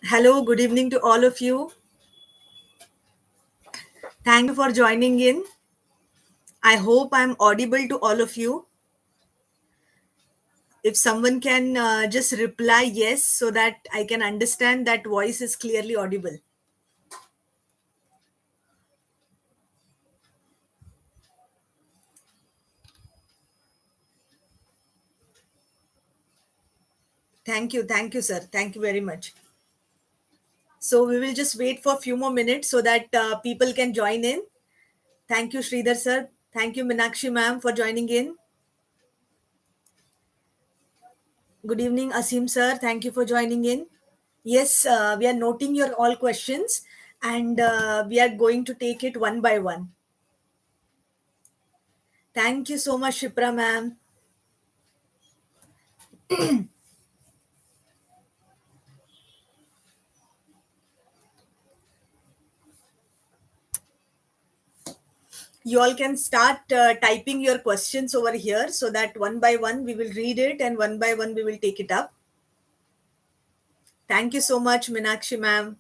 Hello, good evening to all of you. Thank you for joining in. I hope I'm audible to all of you. If someone can just reply yes so that I can understand that voice is clearly audible. Thank you, sir. Thank you very much. So we will just wait for a few more minutes so that people can join in. Thank you, Sridhar sir. Thank you, Minakshi ma'am, for joining in. Good evening, Asim sir. Thank you for joining in. Yes, we are noting your all questions and we are going to take it one by one. Thank you so much, Shipra ma'am. You all can start typing your questions over here so that one by one we will read it and one by one we will take it up. Thank you so much, Minakshi ma'am.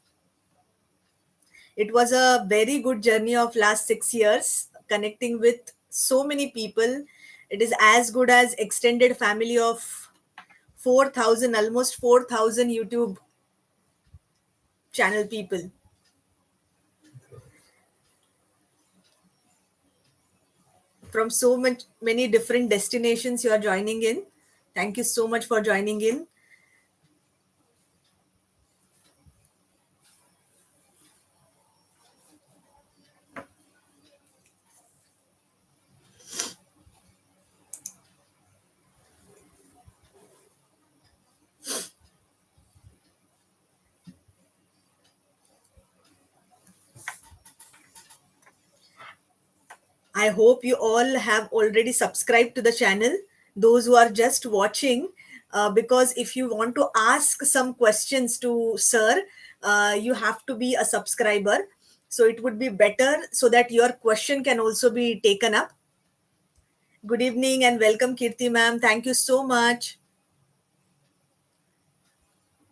It was a very good journey of last 6 years, connecting with so many people. It is as good as extended family of 4,000, almost 4,000 YouTube channel people. From so much many different destinations you are joining in. Thank you so much for joining in. I hope you all have already subscribed to the channel. Those who are just watching, because if you want to ask some questions to Sir, you have to be a subscriber. So it would be better so that your question can also be taken up. Good evening and welcome, Kirti ma'am. Thank you so much.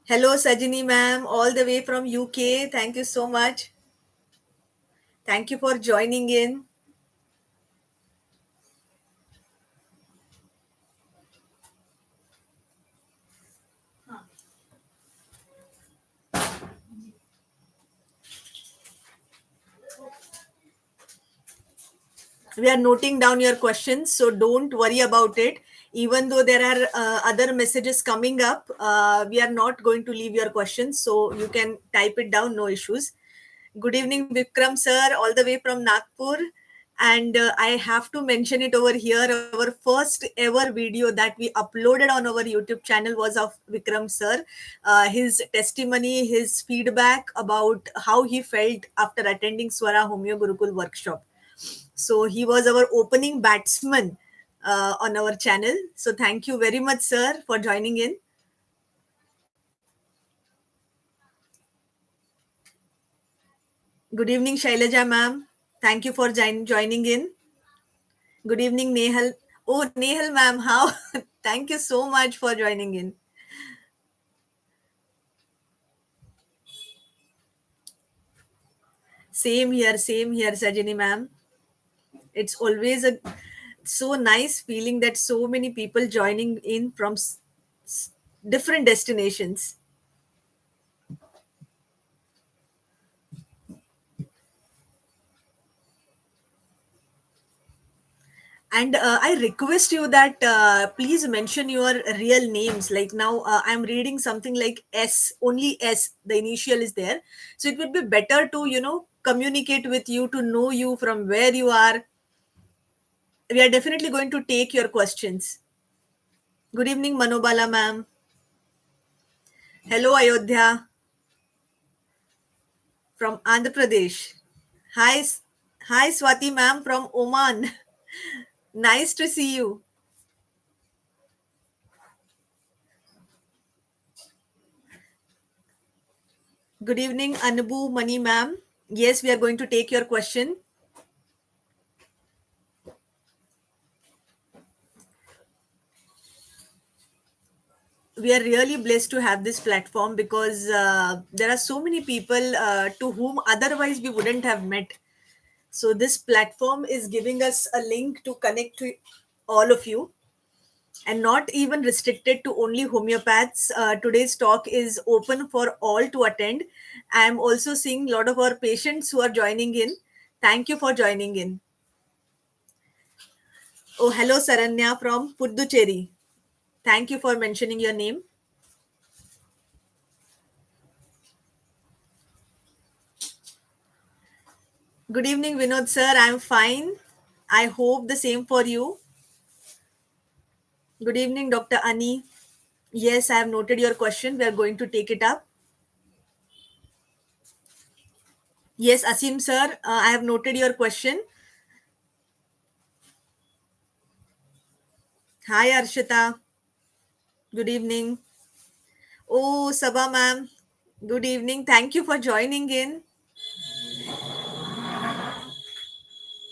Hello, Sajini ma'am, all the way from UK. Thank you so much. Thank you for joining in. We are noting down your questions, so don't worry about it. Even though there are other messages coming up, we are not going to leave your questions, so you can type it down, no issues. Good evening, Vikram sir, all the way from Nagpur. And I have to mention it over here. Our first ever video that we uploaded on our YouTube channel was of Vikram sir. His testimony, his feedback about how he felt after attending Swara Gurukul Workshop. So he was our opening batsman on our channel. So thank you very much, sir, for joining in. Good evening, Shailaja ma'am. Thank you for joining in. Good evening, Nehal. Oh, Nehal ma'am, how? Thank you so much for joining in. Same here, Sajini ma'am. It's always a so nice feeling that so many people joining in from different destinations. And I request you that please mention your real names. Like now, I'm reading something like S, only S, the initial is there. So it would be better to, communicate with you, to know you from where you are. We are definitely going to take your questions. Good evening, Manobala ma'am. Hello, Ayodhya from Andhra Pradesh. Hi, hi, Swati ma'am from Oman. Nice to see you. Good evening, Anubu Mani ma'am. Yes, we are going to take your question. we are really blessed to have this platform because there are so many people to whom otherwise we wouldn't have met. So this platform is giving us a link to connect to all of you, and not even restricted to only homeopaths. Today's talk is open for all to attend. I am also seeing a lot of our patients who are joining in. Thank you for joining in. Oh, hello, Saranya from Puducherry. Thank you for mentioning your name. Good evening, Vinod sir. I'm fine. I hope the same for you. Good evening, Dr. Ani. Yes, I have noted your question. We are going to take it up. Yes, Asim sir, I have noted your question. Hi, Arshita. Good evening. Oh, Sabha ma'am. Good evening. Thank you for joining in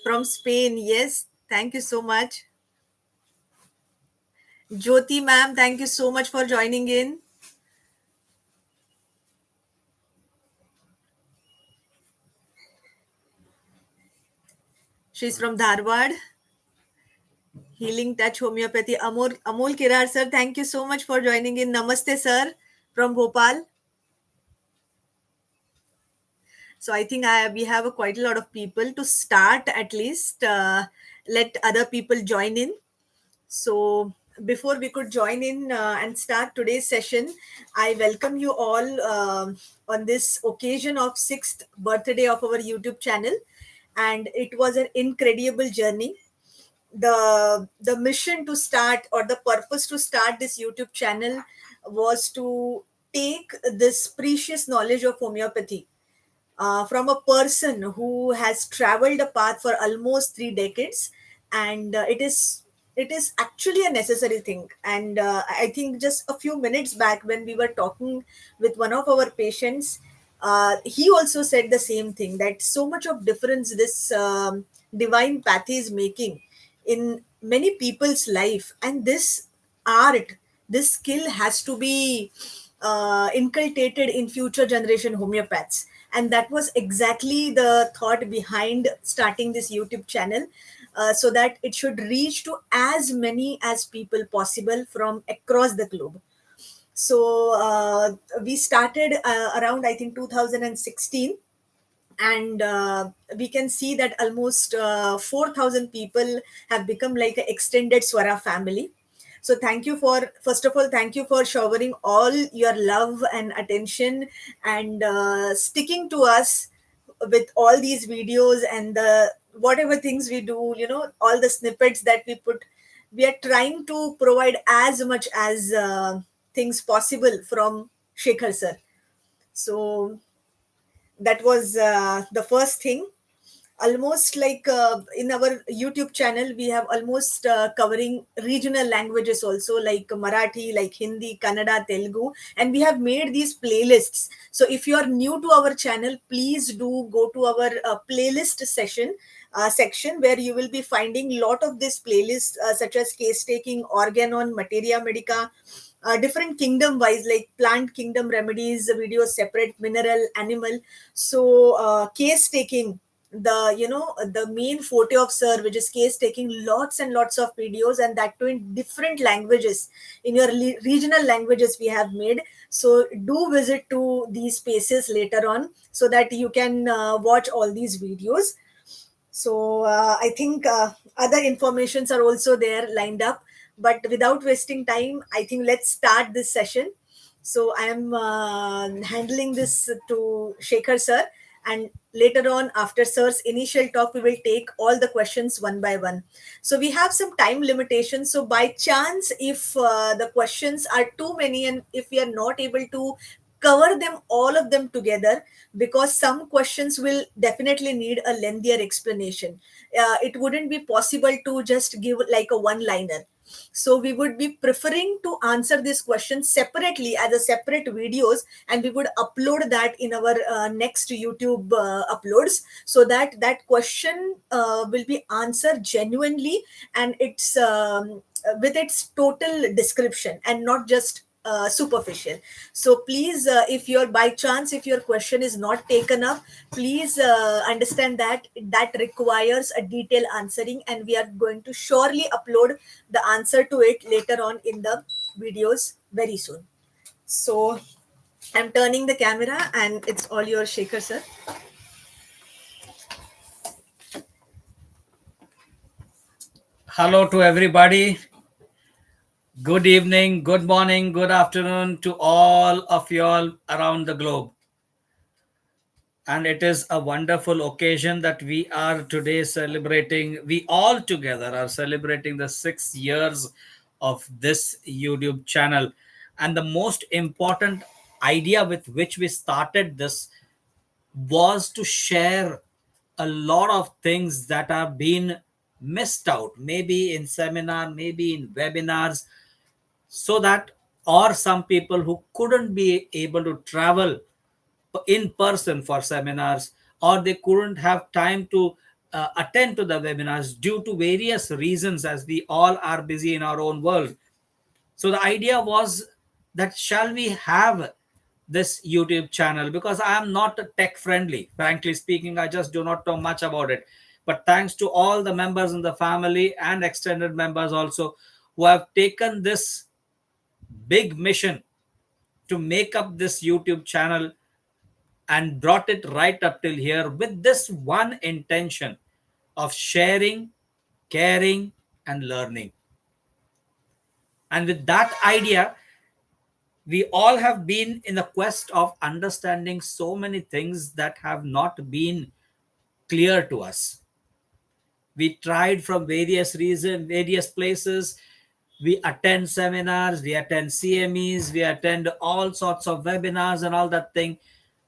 from Spain. Yes, thank you so much. Jyoti ma'am, thank you so much for joining in. She's from Dharwad. Healing Touch Homeopathy. Amol Kirar sir, thank you so much for joining in. Namaste sir from Bhopal. So I think we have quite a lot of people to start at least. Let other people join in. So before we could join in and start today's session, I welcome you all on this occasion of 6th birthday of our YouTube channel. And it was an incredible journey. The mission to start, or the purpose to start this YouTube channel, was to take this precious knowledge of homeopathy from a person who has traveled a path for almost 3 decades, and it is actually a necessary thing. And I think just a few minutes back when we were talking with one of our patients, he also said the same thing, that so much of difference this divine path is making in many people's life. And this art, this skill has to be inculcated in future generation homeopaths. And that was exactly the thought behind starting this YouTube channel, so that it should reach to as many as people possible from across the globe. So we started around, I think, 2016. And we can see that almost 4,000 people have become like an extended Swara family. So thank you for, first of all, thank you for showering all your love and attention, and sticking to us with all these videos and the whatever things we do, all the snippets that we put. We are trying to provide as much as things possible from Shekhar sir. So that was the first thing. Almost like in our YouTube channel, we have almost covering regional languages also, like Marathi, like Hindi, Kannada, Telugu, and we have made these playlists. So if you are new to our channel, please do go to our playlist section, where you will be finding lot of this playlist, such as case taking, organon, materia medica, different kingdom wise, like plant kingdom remedies videos separate, mineral, animal. So case taking, the main forte of sir, which is case taking, lots and lots of videos, and that too in different languages, in your regional languages we have made. So do visit to these spaces later on, so that you can watch all these videos. So I think other informations are also there lined up. But without wasting time, I think let's start this session. So I am handling this to Shekhar sir, and later on, after sir's initial talk, we will take all the questions one by one. So we have some time limitations. So by chance, if the questions are too many and if we are not able to cover them, all of them together, because some questions will definitely need a lengthier explanation. It wouldn't be possible to just give like a one liner. So we would be preferring to answer these questions separately as a separate videos, and we would upload that in our next YouTube uploads, so that that question will be answered genuinely, and it's with its total description, and not just superficial. So please, if you're by chance, if your question is not taken up, please understand that that requires a detailed answering, and we are going to surely upload the answer to it later on in the videos very soon. So I'm turning the camera, and it's all yours, Shekhar sir. Hello to everybody. Good evening, good morning, good afternoon to all of you all around the globe. And it is a wonderful occasion that we are today celebrating. We all together are celebrating the 6 years of this YouTube channel. And the most important idea with which we started this was to share a lot of things that have been missed out, maybe in seminar, maybe in webinars, so that, or some people who couldn't be able to travel in person for seminars, or they couldn't have time to attend to the webinars due to various reasons, as we all are busy in our own world. So the idea was that shall we have this YouTube channel, because I am not tech friendly, frankly speaking. I just do not know much about it, but thanks to all the members in the family and extended members also, who have taken this big mission to make up this YouTube channel and brought it right up till here with this one intention of sharing, caring, and learning. And with that idea, we all have been in the quest of understanding so many things that have not been clear to us. We tried from various reasons, various places. We attend seminars, we attend CMEs, we attend all sorts of webinars and all that thing.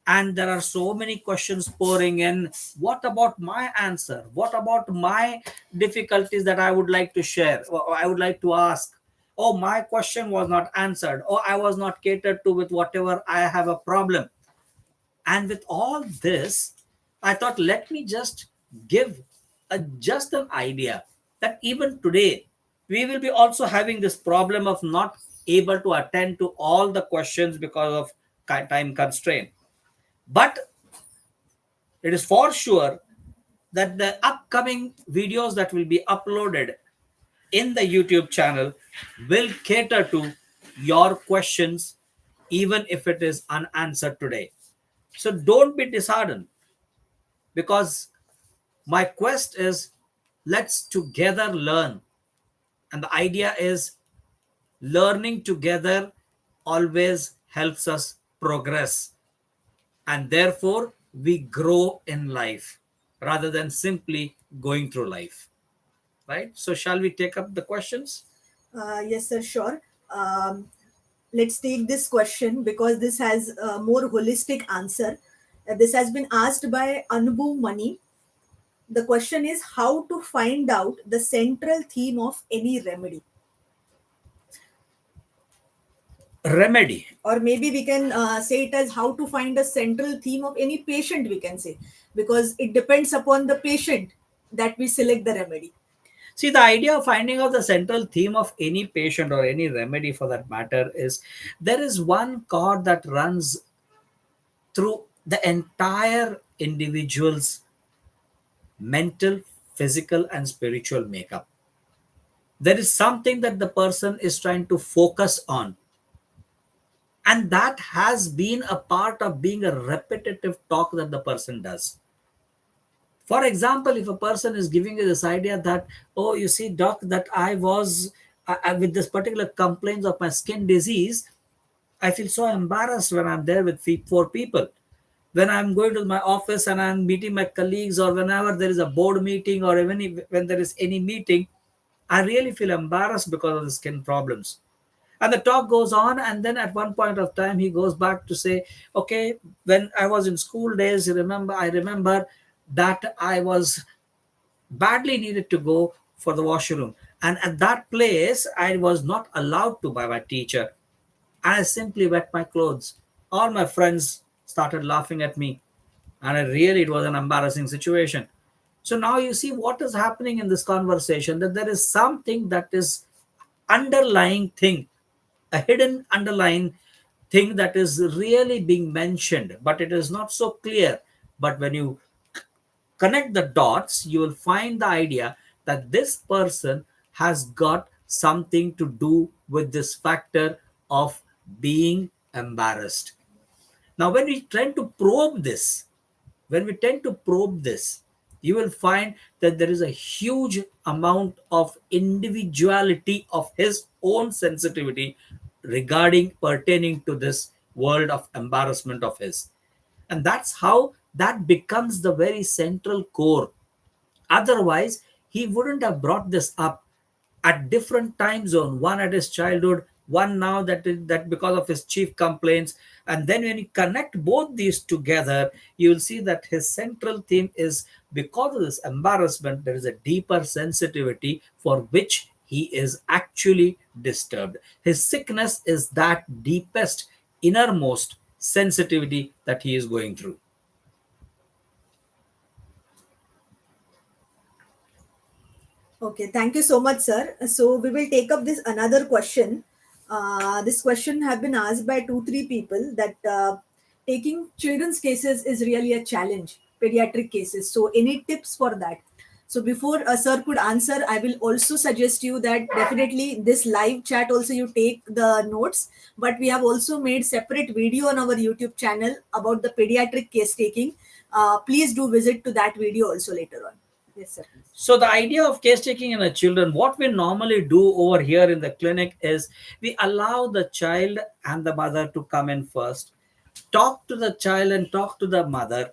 And there are so many questions pouring in. What about my answer? What about my difficulties that I would like to share, or I would like to ask? Oh, my question was not answered, or I was not catered to with whatever I have a problem. And with all this, I thought, let me just give just an idea that even today, we will be also having this problem of not able to attend to all the questions because of time constraint. But it is for sure that the upcoming videos that will be uploaded in the YouTube channel will cater to your questions, even if it is unanswered today. So don't be disheartened, because my quest is, let's together learn. And the idea is, learning together always helps us progress, and therefore we grow in life rather than simply going through life. Right? So shall we take up the questions? Yes, sir, sure. Let's take this question because this has a more holistic answer. This has been asked by Anbu Mani. The question is how to find out the central theme of any remedy. Remedy. Or maybe we can say it as how to find a central theme of any patient, we can say, because it depends upon the patient that we select the remedy. See, the idea of finding out the central theme of any patient or any remedy for that matter is, there is one chord that runs through the entire individual's mental, physical, and spiritual makeup. There is something that the person is trying to focus on, and that has been a part of being a repetitive talk that the person does. For example, if a person is giving you this idea that, oh, you see, doc, that I was with this particular complaints of my skin disease, I feel so embarrassed when I'm there with four people. When I'm going to my office and I'm meeting my colleagues, or whenever there is a board meeting, or even when there is any meeting, I really feel embarrassed because of the skin problems. And the talk goes on, and then at one point of time, he goes back to say, okay, when I was in school days, I remember that I was badly needed to go for the washroom. And at that place, I was not allowed to by my teacher. I simply wet my clothes. All my friends started laughing at me. And it was an embarrassing situation. So now you see what is happening in this conversation, that there is something that is underlying thing a hidden underlying thing that is really being mentioned, but it is not so clear. But when you connect the dots, you will find the idea that this person has got something to do with this factor of being embarrassed. Now, when we tend to probe this, you will find that there is a huge amount of individuality of his own sensitivity regarding pertaining to this world of embarrassment of his. And that's how that becomes the very central core. Otherwise, he wouldn't have brought this up at different time zone, one at his childhood, one now that because of his chief complaints. And then when you connect both these together, you will see that his central theme is because of this embarrassment, there is a deeper sensitivity for which he is actually disturbed. His sickness is that deepest, innermost sensitivity that he is going through. Okay, thank you so much, sir. So we will take up this another question. This question have been asked by two, three people that taking children's cases is really a challenge, pediatric cases. So any tips for that? So before sir could answer, I will also suggest you that definitely this live chat also you take the notes, but we have also made separate video on our YouTube channel about the pediatric case taking. Please do visit to that video also later on. Yes, sir. Please. So the idea of case taking in the children, what we normally do over here in the clinic is we allow the child and the mother to come in first, talk to the child and talk to the mother,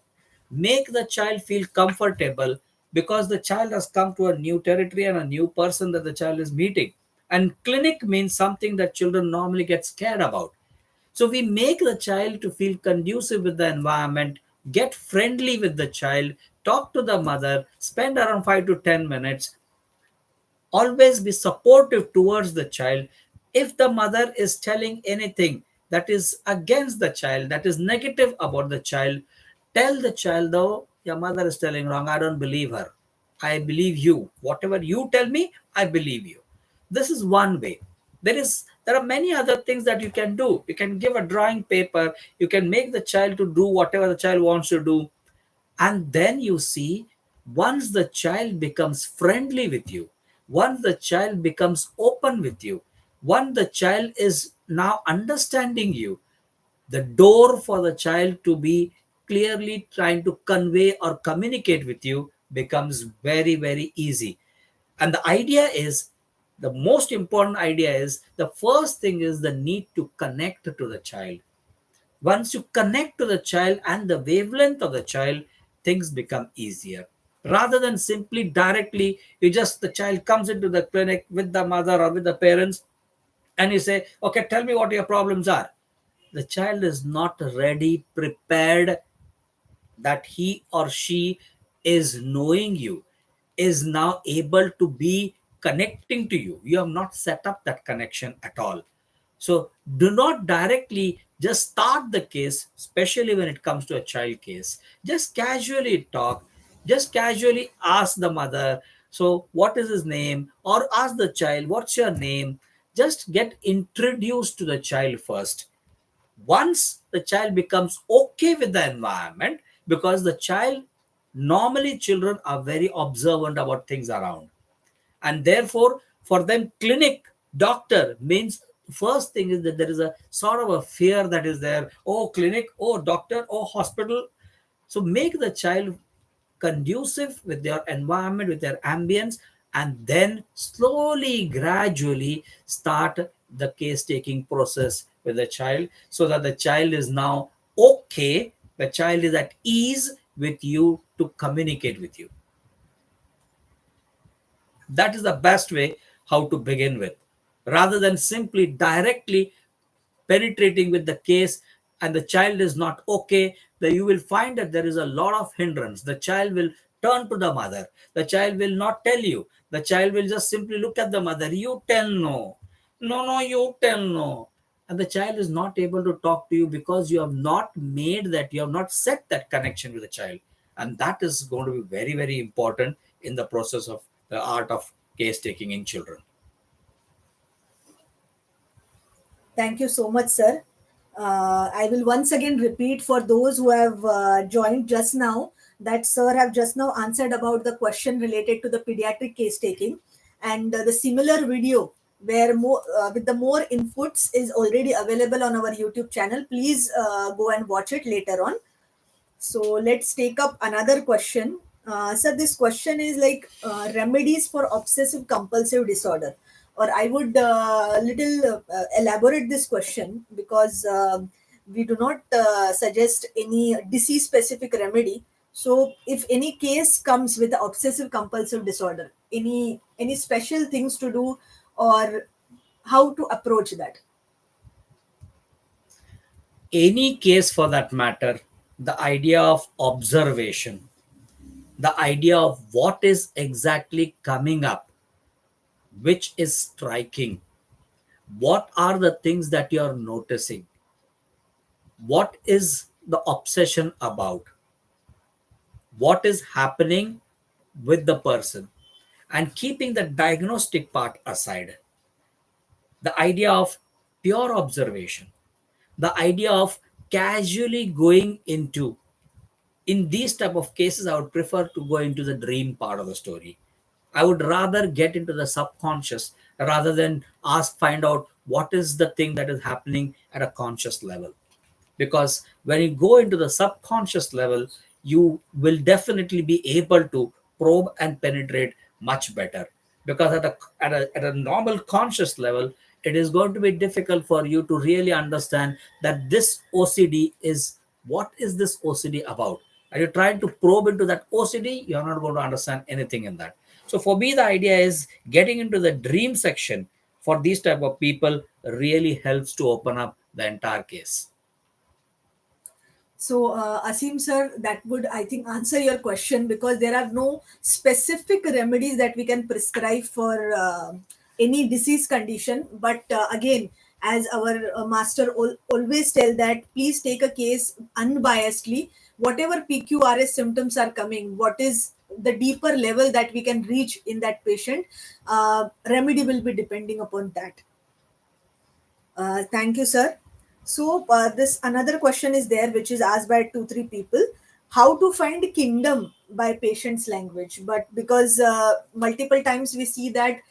make the child feel comfortable because the child has come to a new territory and a new person that the child is meeting. And clinic means something that children normally get scared about. So we make the child to feel conducive with the environment, get friendly with the child, talk to the mother, spend around 5 to 10 minutes, always be supportive towards the child. If the mother is telling anything that is against the child, that is negative about the child, tell the child, though your mother is telling wrong, I don't believe her. I believe you. Whatever you tell me, I believe you. This is one way. There are many other things that you can do. You can give a drawing paper, you can make the child to do whatever the child wants to do. And then you see, once the child becomes friendly with you, once the child becomes open with you, once the child is now understanding you, the door for the child to be clearly trying to convey or communicate with you becomes very, very easy. And the idea is, the most important idea is, the first thing is the need to connect to the child. Once you connect to the child and the wavelength of the child, things become easier. Rather than simply directly, the child comes into the clinic with the mother or with the parents and you say, okay, tell me what your problems are. The child is not ready, prepared, that he or she is knowing you, is now able to be connecting to you. You have not set up that connection at all. So do not directly just start the case, especially when it comes to a child case. Just casually talk, just casually ask the mother, so what is his name? Or ask the child, what's your name? Just get introduced to the child first. Once the child becomes okay with the environment, because the child, normally children are very observant about things around, and therefore for them clinic, doctor means, first thing is that there is a sort of a fear that is there. Oh, clinic, oh, doctor, oh, hospital. So make the child conducive with their environment, with their ambience, and then slowly, gradually start the case taking process with the child, so that the child is now okay, the child is at ease with you to communicate with you. That is the best way how to begin with, rather than simply directly penetrating with the case and the child is not okay. Then you will find that there is a lot of hindrance. The child will turn to the mother, the child will not tell you, the child will just simply look at the mother. You tell no, no, no, you tell no. And the child is not able to talk to you because you have not made that, you have not set that connection with the child. And that is going to be very, very important in the process of the art of case taking in children. Thank you so much, sir. I will once again repeat for those who have joined just now that sir have just now answered about the question related to the pediatric case taking, and the similar video where more with the more inputs is already available on our YouTube channel. Please go and watch it later on. So let's take up another question. So this question is like remedies for obsessive compulsive disorder, or I would little elaborate this question because we do not suggest any disease specific remedy. So if any case comes with obsessive compulsive disorder, any special things to do or how to approach that? Any case for that matter, the idea of observation, the idea of what is exactly coming up, which is striking, what are the things that you're noticing, what is the obsession about, what is happening with the person, and keeping the diagnostic part aside, the idea of pure observation, the idea of casually going into, in these type of cases I would prefer to go into the dream part of the story. I would rather get into the subconscious rather than ask find out what is the thing that is happening at a conscious level, because when you go into the subconscious level you will definitely be able to probe and penetrate much better, because at a normal conscious level it is going to be difficult for you to really understand that this OCD is, what is this OCD about. Are you trying to probe into that OCD, you're not going to understand anything in that. So for me the idea is getting into the dream section for these type of people really helps to open up the entire case. So, Asim sir, that would, I think, answer your question because there are no specific remedies that we can prescribe for any disease condition. But again, as our master always tell that please take a case unbiasedly. Whatever PQRS symptoms are coming, what is the deeper level that we can reach in that patient, remedy will be depending upon that. Thank you, sir. So this another question is there, which is asked by two, three people. How to find kingdom by patient's language? But because multiple times we see that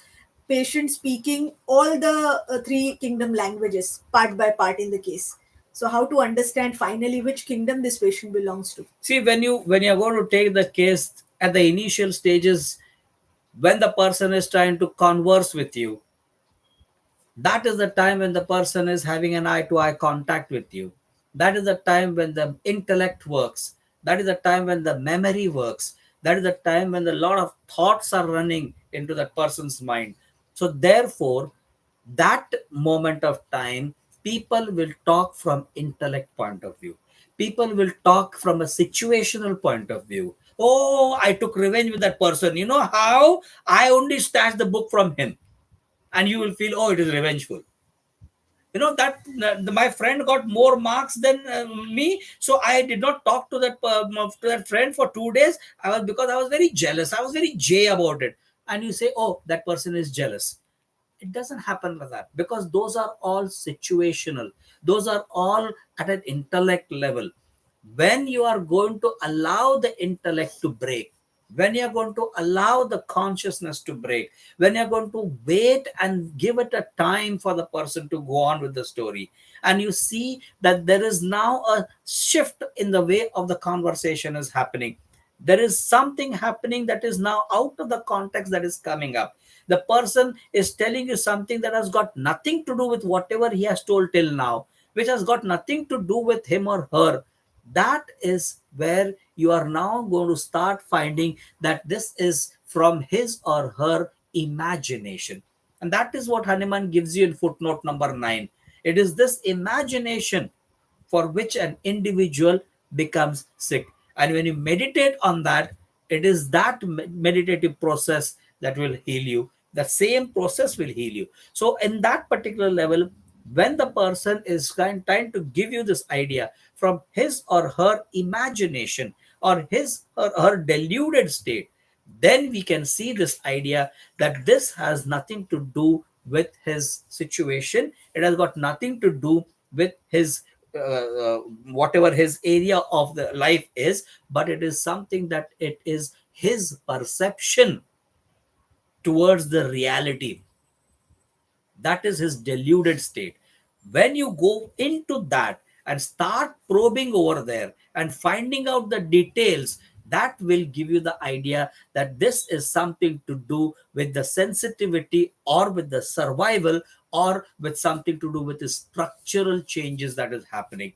patient speaking all the three kingdom languages part by part in the case. So how to understand finally which kingdom this patient belongs to? See, when you're going to take the case at the initial stages, when the person is trying to converse with you, that is the time when the person is having an eye to eye contact with you. That is the time when the intellect works. That is the time when the memory works. That is the time when a lot of thoughts are running into that person's mind. So therefore, that moment of time, people will talk from intellect point of view. People will talk from a situational point of view. Oh, I took revenge with that person. You know how? I only snatched the book from him, and you will feel, oh, it is revengeful. You know that my friend got more marks than me, so I did not talk to that friend for 2 days. I was, because I was very jealous, I was very jay about it. And you say, oh, that person is jealous. It doesn't happen like that, because those are all situational, those are all at an intellect level. When you are going to allow the intellect to break, when you're going to allow the consciousness to break, when you're going to wait and give it a time for the person to go on with the story, and you see that there is now a shift in the way of the conversation is happening, there is something happening that is now out of the context that is coming up. The person is telling you something that has got nothing to do with whatever he has told till now, which has got nothing to do with him or her. That is where you are now going to start finding that this is from his or her imagination. And that is what Hanuman gives you in footnote number 9. It is this imagination for which an individual becomes sick. And when you meditate on that, it is that meditative process that will heal you. The same process will heal you. So, in that particular level, when the person is trying to give you this idea from his or her imagination or his or her deluded state, then we can see this idea that this has nothing to do with his situation. It has got nothing to do with his whatever his area of the life is, but it is something that it is his perception towards the reality. That is his deluded state. When you go into that and start probing over there and finding out the details, that will give you the idea that this is something to do with the sensitivity or with the survival or with something to do with the structural changes that is happening.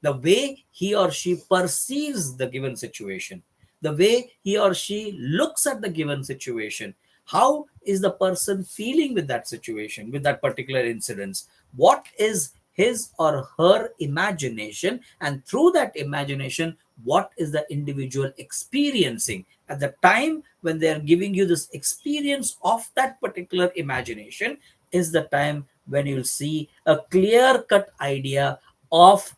The way he or she perceives the given situation, the way he or she looks at the given situation, how is the person feeling with that situation, with that particular incident, what is his or her imagination, and through that imagination, what is the individual experiencing at the time when they are giving you this experience of that particular imagination, is the time when you'll see a clear cut idea of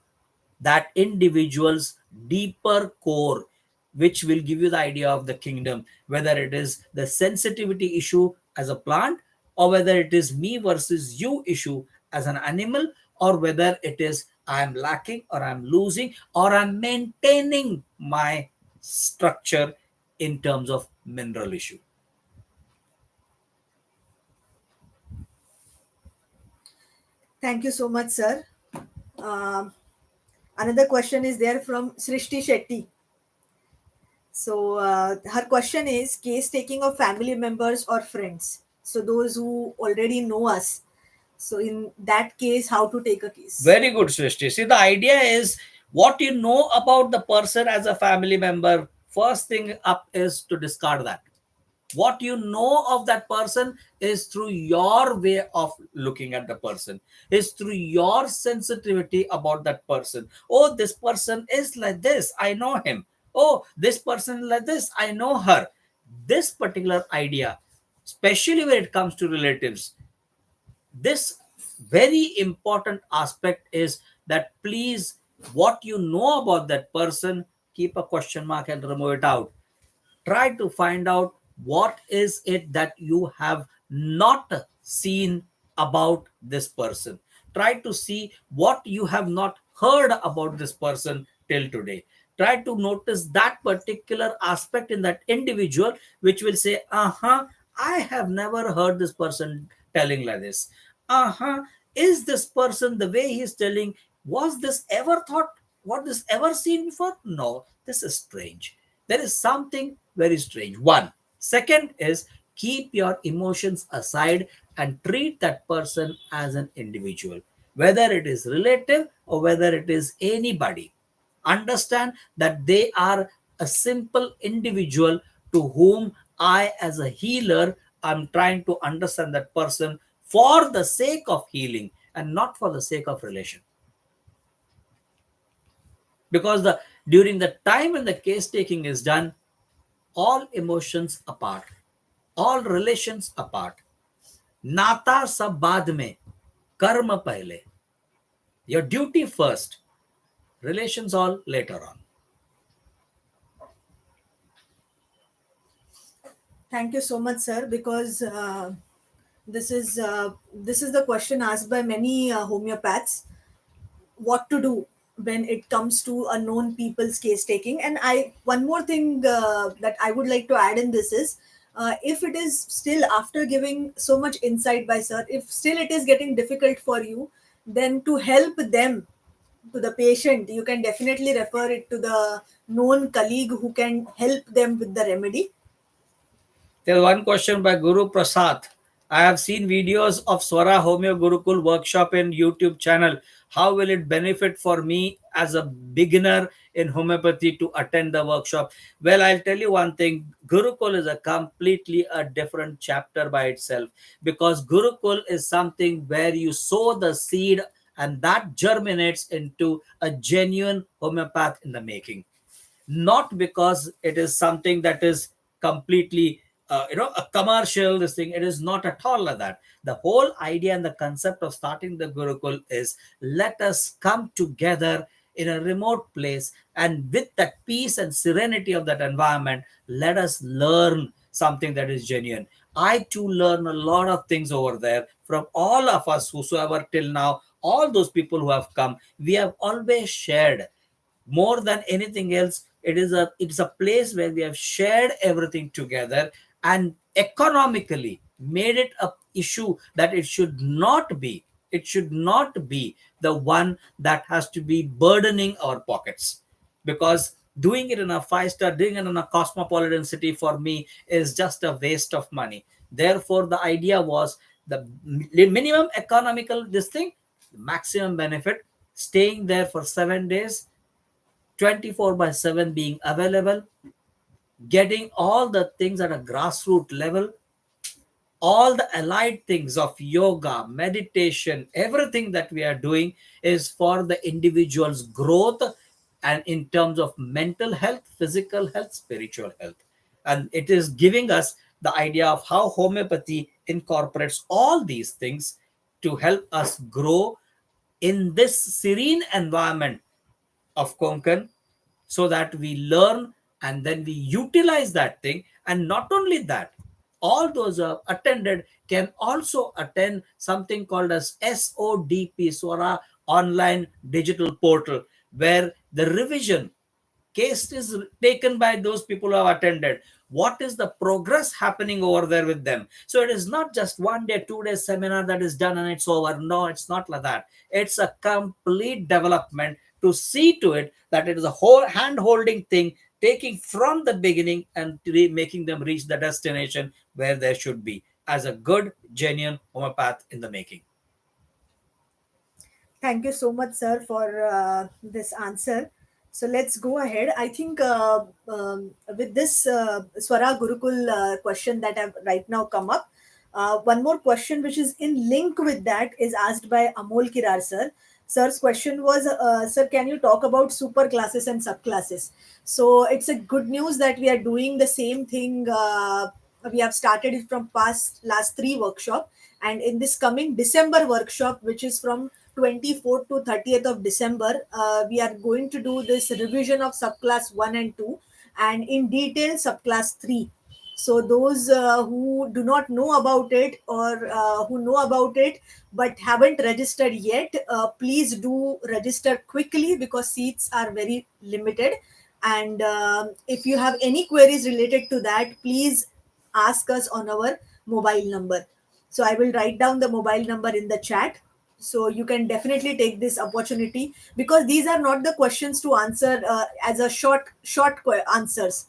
that individual's deeper core, which will give you the idea of the kingdom, whether it is the sensitivity issue as a plant, or whether it is me versus you issue as an animal, or whether it is I'm lacking or I'm losing or I'm maintaining my structure in terms of mineral issue. Thank you so much, sir. Um, Another question is there from Srishti Shetty. So her question is case taking of family members or friends. So those who already know us. So in that case, how to take a case? Very good, Srishti. See, the idea is what you know about the person as a family member. First thing up is to discard that. What you know of that person is through your way of looking at the person, is through your sensitivity about that person. Oh, this person is like this, I know him. Oh, this person is like this, I know her. This particular idea, especially when it comes to relatives, this very important aspect is that please, what you know about that person, keep a question mark and remove it out. Try to find out what is it that you have not seen about this person. Try to see what you have not heard about this person till today. Try to notice that particular aspect in that individual, which will say, uh-huh, I have never heard this person telling like this. Uh-huh, is this person the way he's telling, was this ever thought, was this ever seen before? No, this is strange. There is something very strange. One. Second is keep your emotions aside and treat that person as an individual, whether it is relative or whether it is anybody. Understand that they are a simple individual to whom I, as a healer, am trying to understand that person for the sake of healing and not for the sake of relation. Because the during the time when the case taking is done, all emotions apart, all relations apart, नाता सब बाद में, कर्म पहले. Your duty first, relations all later on. Thank you so much, sir, because this is the question asked by many homeopaths. What to do when it comes to unknown people's case taking? And I one more thing that I would like to add in this is if it is still after giving so much insight by sir, if still it is getting difficult for you, then to help them, to the patient, you can definitely refer it to the known colleague who can help them with the remedy. There's one question by Guru Prasad. I have seen videos of Swara Gurukul Workshop in YouTube channel. How will it benefit for me as a beginner in homeopathy to attend the workshop? Well, I'll tell you one thing. Gurukul is a completely a different chapter by itself, because Gurukul is something where you sow the seed and that germinates into a genuine homeopath in the making, not because it is something that is completely a commercial this thing. It is not at all like that. The whole idea and the concept of starting the Gurukul is, let us come together in a remote place, and with that peace and serenity of that environment, let us learn something that is genuine. I too learn a lot of things over there from all of us, whosoever till now, all those people who have come. We have always shared more than anything else. It's a place where we have shared everything together and economically made it a issue that it should not be the one that has to be burdening our pockets, because doing it in a five-star, doing it in a cosmopolitan city, for me is just a waste of money. Therefore the idea was the minimum economical this thing, maximum benefit, staying there for 7 days, 24 by 7 being available, getting all the things at a grassroots level, all the allied things of yoga, meditation, everything that we are doing is for the individual's growth, and in terms of mental health, physical health, spiritual health. And it is giving us the idea of how homeopathy incorporates all these things to help us grow in this serene environment of Konkan, so that we learn and then we utilize that thing. And not only that, all those who have attended can also attend something called as SODP, Swara Online Digital Portal, where the revision case is taken by those people who have attended. What is the progress happening over there with them? So it is not just 1 day, 2 day seminar that is done and it's over. No, it's not like that. It's a complete development to see to it that it is a whole hand holding thing, taking from the beginning and making them reach the destination where they should be as a good, genuine homeopath in the making. Thank you so much, sir, for this answer. So let's go ahead. I think with this Swara Gurukul question that have right now come up, one more question which is in link with that is asked by Amol Kirar, sir. Sir's question was, sir, can you talk about super classes and subclasses? So it's a good news that we are doing the same thing. We have started it from past last three workshop, and in this coming December workshop, which is from 24th to 30th of December, we are going to do this revision of subclass 1 and 2, and in detail subclass 3. So those who do not know about it, or who know about it but haven't registered yet, please do register quickly because seats are very limited. And if you have any queries related to that, please ask us on our mobile number. So I will write down the mobile number in the chat, so you can definitely take this opportunity, because these are not the questions to answer as a answers.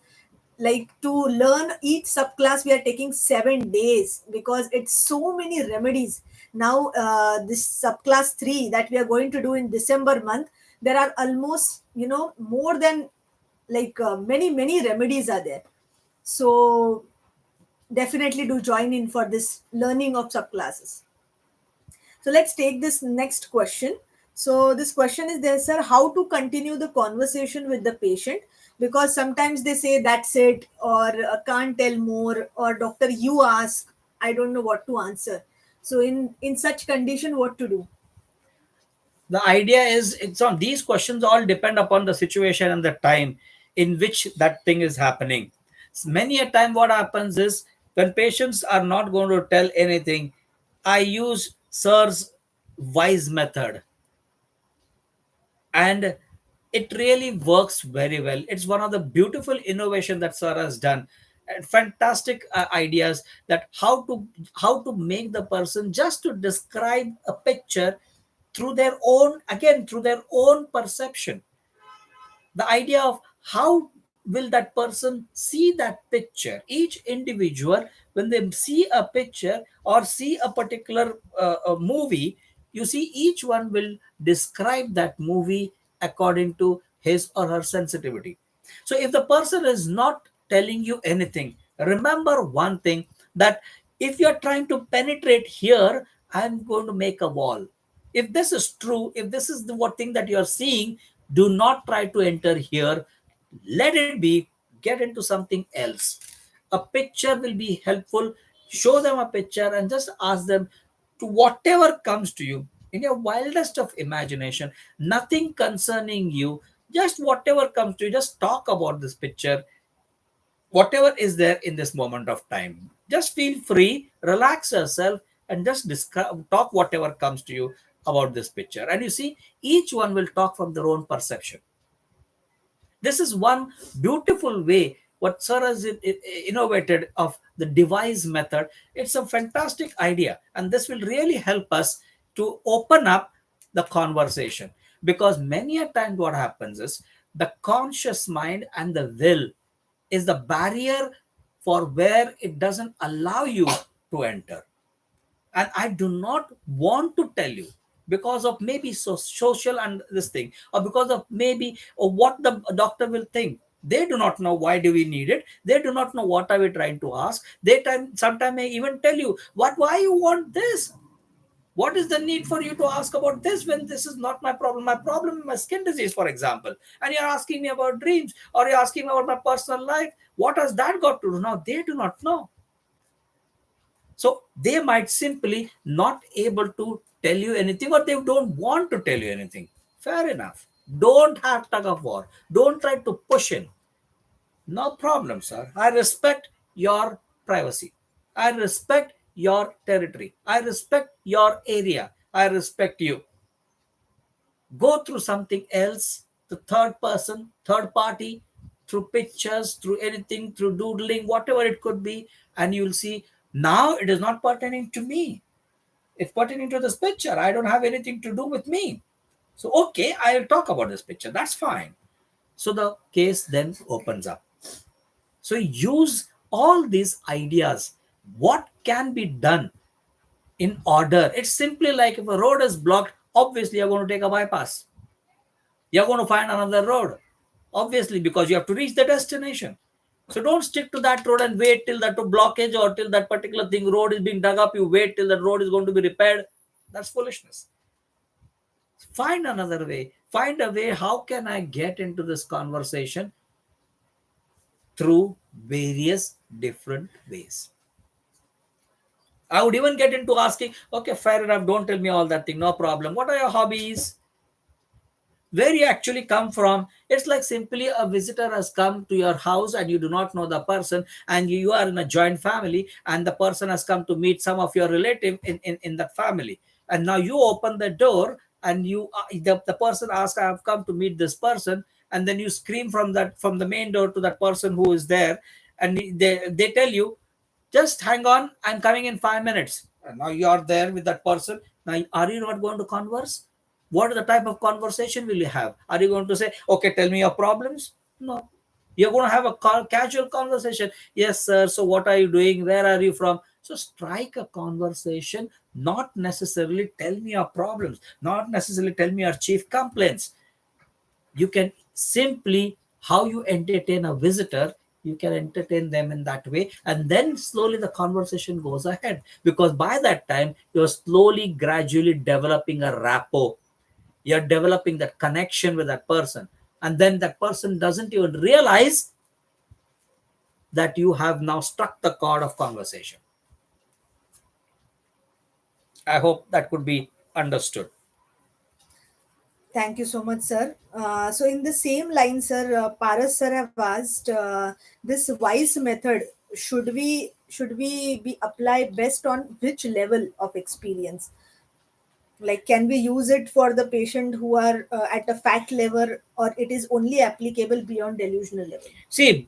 Like, to learn each subclass we are taking 7 days, because it's so many remedies. Now this subclass 3 that we are going to do in December month, there are almost, more than, like, many remedies are there. So definitely do join in for this learning of subclasses. So let's take this next question. So this question is there, sir, how to continue the conversation with the patient? Because sometimes they say that's it, or can't tell more, or doctor, you ask, I don't know what to answer. So in such condition, what to do? The idea is, it's on these questions all depend upon the situation and the time in which that thing is happening. Many a time what happens is, when patients are not going to tell anything, I use sir's wise method, and it really works very well. It's one of the beautiful innovation that sir has done, and fantastic ideas, that how to make the person just to describe a picture through their own perception. The idea of how will that person see that picture, each individual, when they see a picture or see a particular movie, you see each one will describe that movie according to his or her sensitivity. So if the person is not telling you anything, remember one thing, that if you are trying to penetrate here, I'm going to make a wall. If this is true, if this is the what thing that you're seeing, do not try to enter here. Let it be. Get into something else. A picture will be helpful. Show them a picture and just ask them to whatever comes to you in your wildest of imagination, nothing concerning you, just whatever comes to you, just talk about this picture, whatever is there in this moment of time. Just feel free, relax yourself, and just talk whatever comes to you about this picture. And you see, each one will talk from their own perception. This is one beautiful way what Sir has innovated of the device method. It's a fantastic idea, and this will really help us to open up the conversation. Because many a time what happens is the conscious mind and the will is the barrier for where it doesn't allow you to enter. And I do not want to tell you because of maybe social and this thing, or because of maybe or what the doctor will think. They do not know why do we need it. They do not know what are we trying to ask. They sometimes may even tell you why you want this. What is the need for you to ask about this when this is not my problem? My problem is my skin disease, for example. And you're asking me about dreams, or you're asking me about my personal life. What has that got to do? Now they do not know. So they might simply not able to tell you anything, or they don't want to tell you anything. Fair enough. Don't have tug of war. Don't try to push in. No problem, sir. I respect your privacy. I respect your territory. I respect your area. I respect you. Go through something else, the third person, third party, through pictures, through anything, through doodling, whatever it could be, and you'll see now it is not pertaining to me. It's pertaining to this picture. I don't have anything to do with me. So, okay, I'll talk about this picture. That's fine. So the case then opens up. So use all these ideas. What can be done in order? It's simply like if a road is blocked, obviously you're going to take a bypass. You're going to find another road, obviously, because you have to reach the destination. So don't stick to that road and wait till that blockage or till that particular thing road is being dug up. You wait till that road is going to be repaired. That's foolishness. Find another way. Find a way. How can I get into this conversation through various different ways? I would even get into asking, okay, fair enough. Don't tell me all that thing. No problem. What are your hobbies? Where you actually come from? It's like simply a visitor has come to your house and you do not know the person, and you are in a joint family, and the person has come to meet some of your relative in that family, and now you open the door and the person asks, I have come to meet this person, and then you scream from the main door to that person who is there, and they tell you, just hang on, I'm coming in 5 minutes. And now you are there with that person. Now, are you not going to converse? What are the type of conversation will you have? Are you going to say, okay, tell me your problems? No. You're going to have a casual conversation. Yes, sir. So, what are you doing? Where are you from? So, strike a conversation, not necessarily tell me your problems, not necessarily tell me your chief complaints. You can simply, how you entertain a visitor, you can entertain them in that way, and then slowly the conversation goes ahead, because by that time you're slowly gradually developing a rapport. You're developing that connection with that person, and then that person doesn't even realize that you have now struck the chord of conversation. I hope that could be understood. Thank you so much, sir. So, in the same line, sir, Paras sir have asked this wise method. Should we be applied based on which level of experience? Like, can we use it for the patient who are at a fact level, or it is only applicable beyond delusional level? See,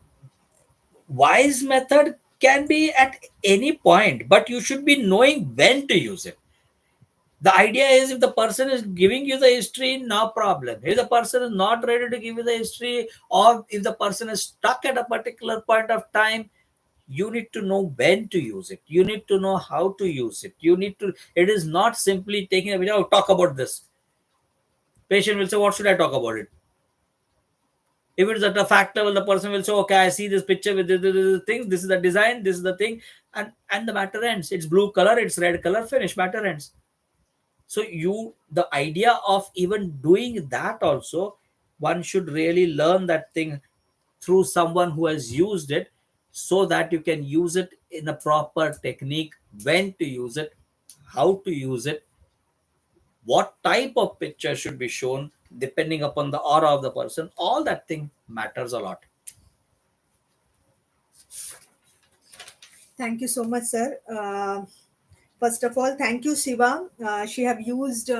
wise method can be at any point, but you should be knowing when to use it. The idea is, if the person is giving you the history, no problem. If the person is not ready to give you the history, or if the person is stuck at a particular point of time, you need to know when to use it. You need to know how to use it. You need to, it is not simply taking a video, "Oh, talk about this." Patient will say, what should I talk about it? If it's at a fact level, the person will say, okay, I see this picture with this thing, this is the design, this is the thing, and the matter ends. It's blue color, it's red color, finish, matter ends. So the idea of even doing that also, one should really learn that thing through someone who has used it, so that you can use it in a proper technique, when to use it, how to use it, what type of picture should be shown depending upon the aura of the person. All that thing matters a lot. Thank you so much, sir. First of all, thank you, Shiva. She have used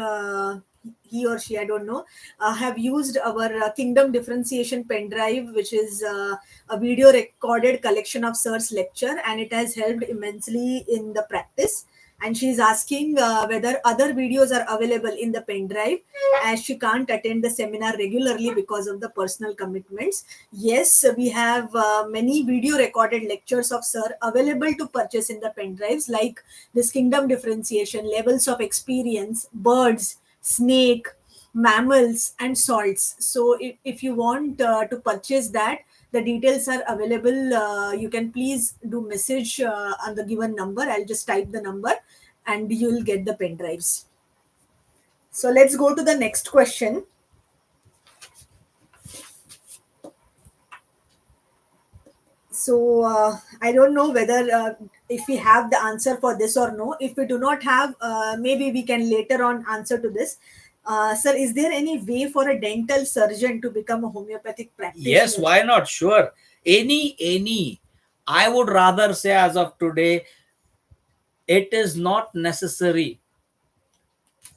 he or she, I don't know, have used our Kingdom Differentiation pen drive, which is a video recorded collection of Sir's lecture, and it has helped immensely in the practice. And she is asking whether other videos are available in the pen drive, as she can't attend the seminar regularly because of the personal commitments. Yes, we have many video recorded lectures of Sir available to purchase in the pen drives, like this Kingdom Differentiation, Levels of Experience, Birds, Snake, Mammals, and Salts. So if you want to purchase that, the details are available. You can please do message on the given number. I'll just type the number and you'll get the pen drives. So let's go to the next question. So I don't know whether if we have the answer for this or no. If we do not have, maybe we can later on answer to this. Sir, is there any way for a dental surgeon to become a homeopathic Yes, practitioner? why not? Sure. Any. I would rather say, as of today, it is not necessary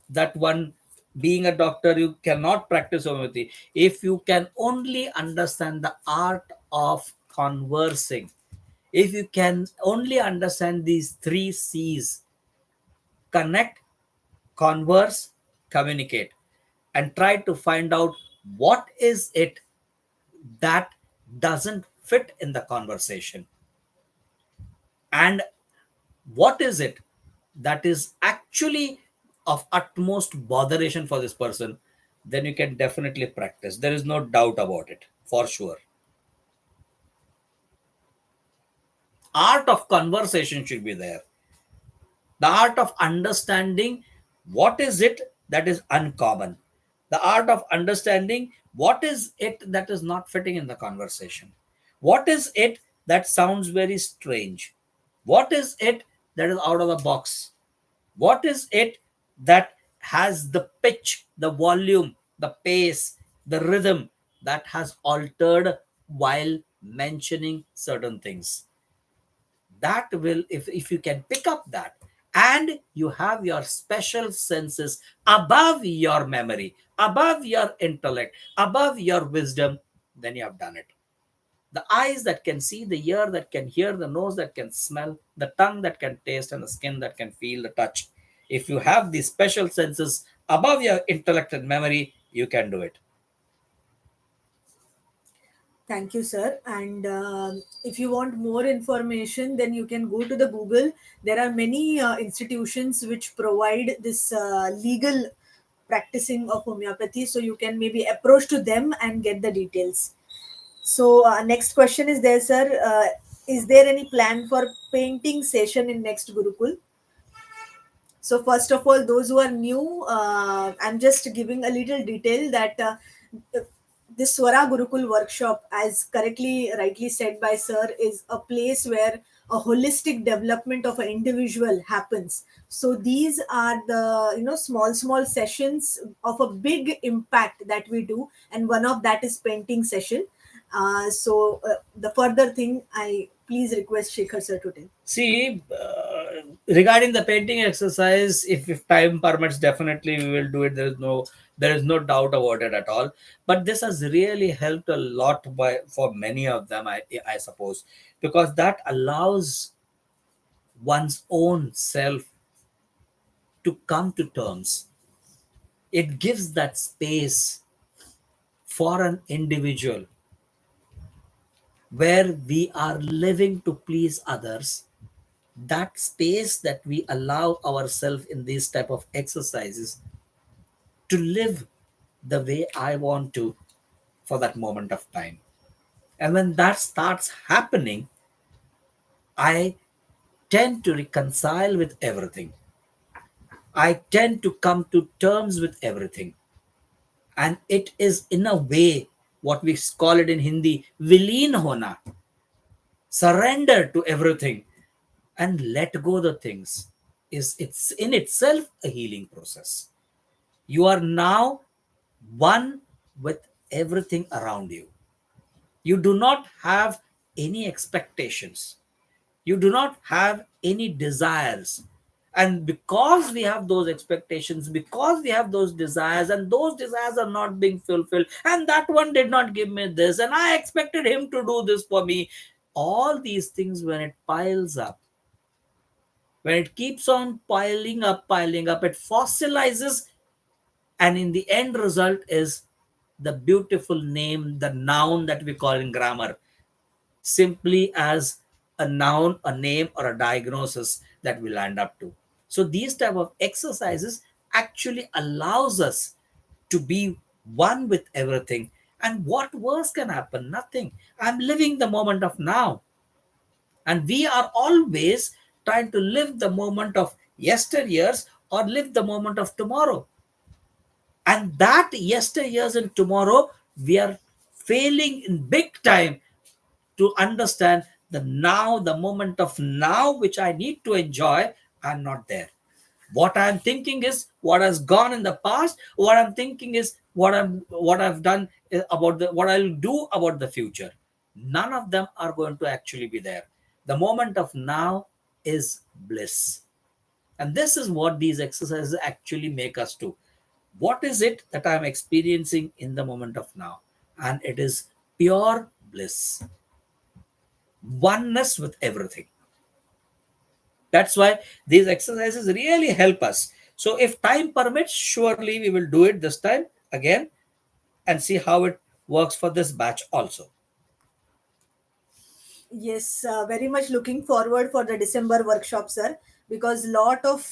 that one, being a doctor, you cannot practice homeopathy. If you can only understand the art of conversing, if you can only understand these three C's: connect, converse, communicate, and try to find out what is it that doesn't fit in the conversation, and what is it that is actually of utmost botheration for this person, then you can definitely practice. There is no doubt about it, for sure. Art of conversation should be there. The art of understanding what is it that is uncommon. The art of understanding what is it that is not fitting in the conversation. What is it that sounds very strange? What is it that is out of the box? What is it that has the pitch, the volume, the pace, the rhythm that has altered while mentioning certain things? That will, if you can pick up that, and you have your special senses above your memory, above your intellect, above your wisdom, then you have done it. The eyes that can see, the ear that can hear, the nose that can smell, the tongue that can taste, and the skin that can feel the touch. If you have these special senses above your intellect and memory, you can do it. Thank you, sir. And if you want more information, then you can go to the Google. There are many institutions which provide this legal practicing of homeopathy. So you can maybe approach to them and get the details. So next question is there, sir. Is there any plan for painting session in next Gurukul? So first of all, those who are new, I'm just giving a little detail that this Swara Gurukul Workshop, as correctly, rightly said by Sir, is a place where a holistic development of an individual happens. So these are the small sessions of a big impact that we do, and one of that is painting session. So the further thing, I please request Shekhar sir to tell. See, regarding the painting exercise, if time permits, definitely we will do it. There is no doubt about it at all. But this has really helped a lot for many of them, I suppose, because that allows one's own self to come to terms. It gives that space for an individual where we are living to please others. That space that we allow ourselves in these type of exercises to live the way I want to for that moment of time. And when that starts happening, I tend to reconcile with everything. I tend to come to terms with everything. And it is in a way what we call it in Hindi, vileen hona, surrender to everything and let go the things, is it's in itself a healing process. You are now one with everything around you. You do not have any expectations. You do not have any desires. And because we have those expectations, because we have those desires, and those desires are not being fulfilled, and that one did not give me this, and I expected him to do this for me, all these things, when it piles up, when it keeps on piling up, it fossilizes, and in the end result is the beautiful name, the noun that we call in grammar, simply as a noun, a name, or a diagnosis that we land up to. So these type of exercises actually allows us to be one with everything. And what worse can happen? Nothing. I'm living the moment of now. And we are always trying to live the moment of yesteryears or live the moment of tomorrow. And that yesteryears and tomorrow, we are failing in big time to understand the now, the moment of now, which I need to enjoy. I'm not there. What I'm thinking is what has gone in the past. What I'm thinking is what I've done about the what I'll do about the future. None of them are going to actually be there. The moment of now is bliss. And this is what these exercises actually make us do. What is it that I'm experiencing in the moment of now? And it is pure bliss, oneness with everything. That's why these exercises really help us. So, if time permits, surely we will do it this time again and see how it works for this batch also. Yes, very much looking forward for the December workshop, sir, because lot of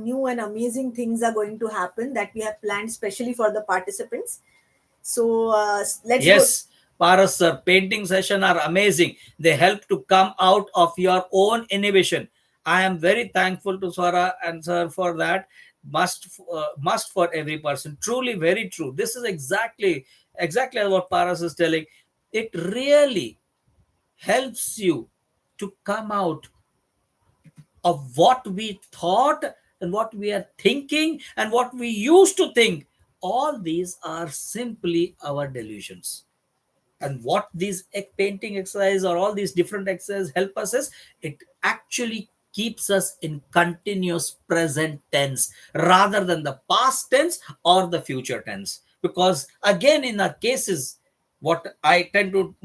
new and amazing things are going to happen that we have planned specially for the participants. So let's go. Yes, Paras sir, painting session are amazing. They help to come out of your own inhibition. I am very thankful to Swara and sir for that. Must for every person. Truly, very true. This is exactly what Paras is telling. It really helps you to come out of what we thought and what we are thinking and what we used to think. All these are simply our delusions. And what these painting exercise or all these different exercises help us is, it actually keeps us in continuous present tense rather than the past tense or the future tense. Because again, in our cases, what I tend to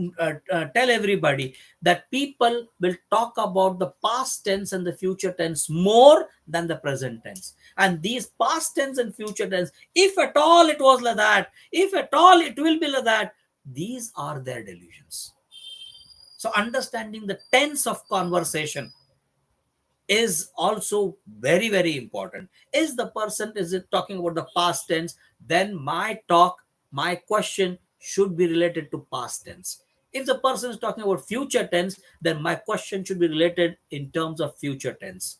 tell everybody, that people will talk about the past tense and the future tense more than the present tense. And these past tense and future tense, if at all it was like that, if at all it will be like that, these are their delusions. So understanding the tense of conversation is also very, very important. Is the person, is it talking about the past tense? Then my question should be related to past tense. If the person is talking about future tense, then my question should be related in terms of future tense.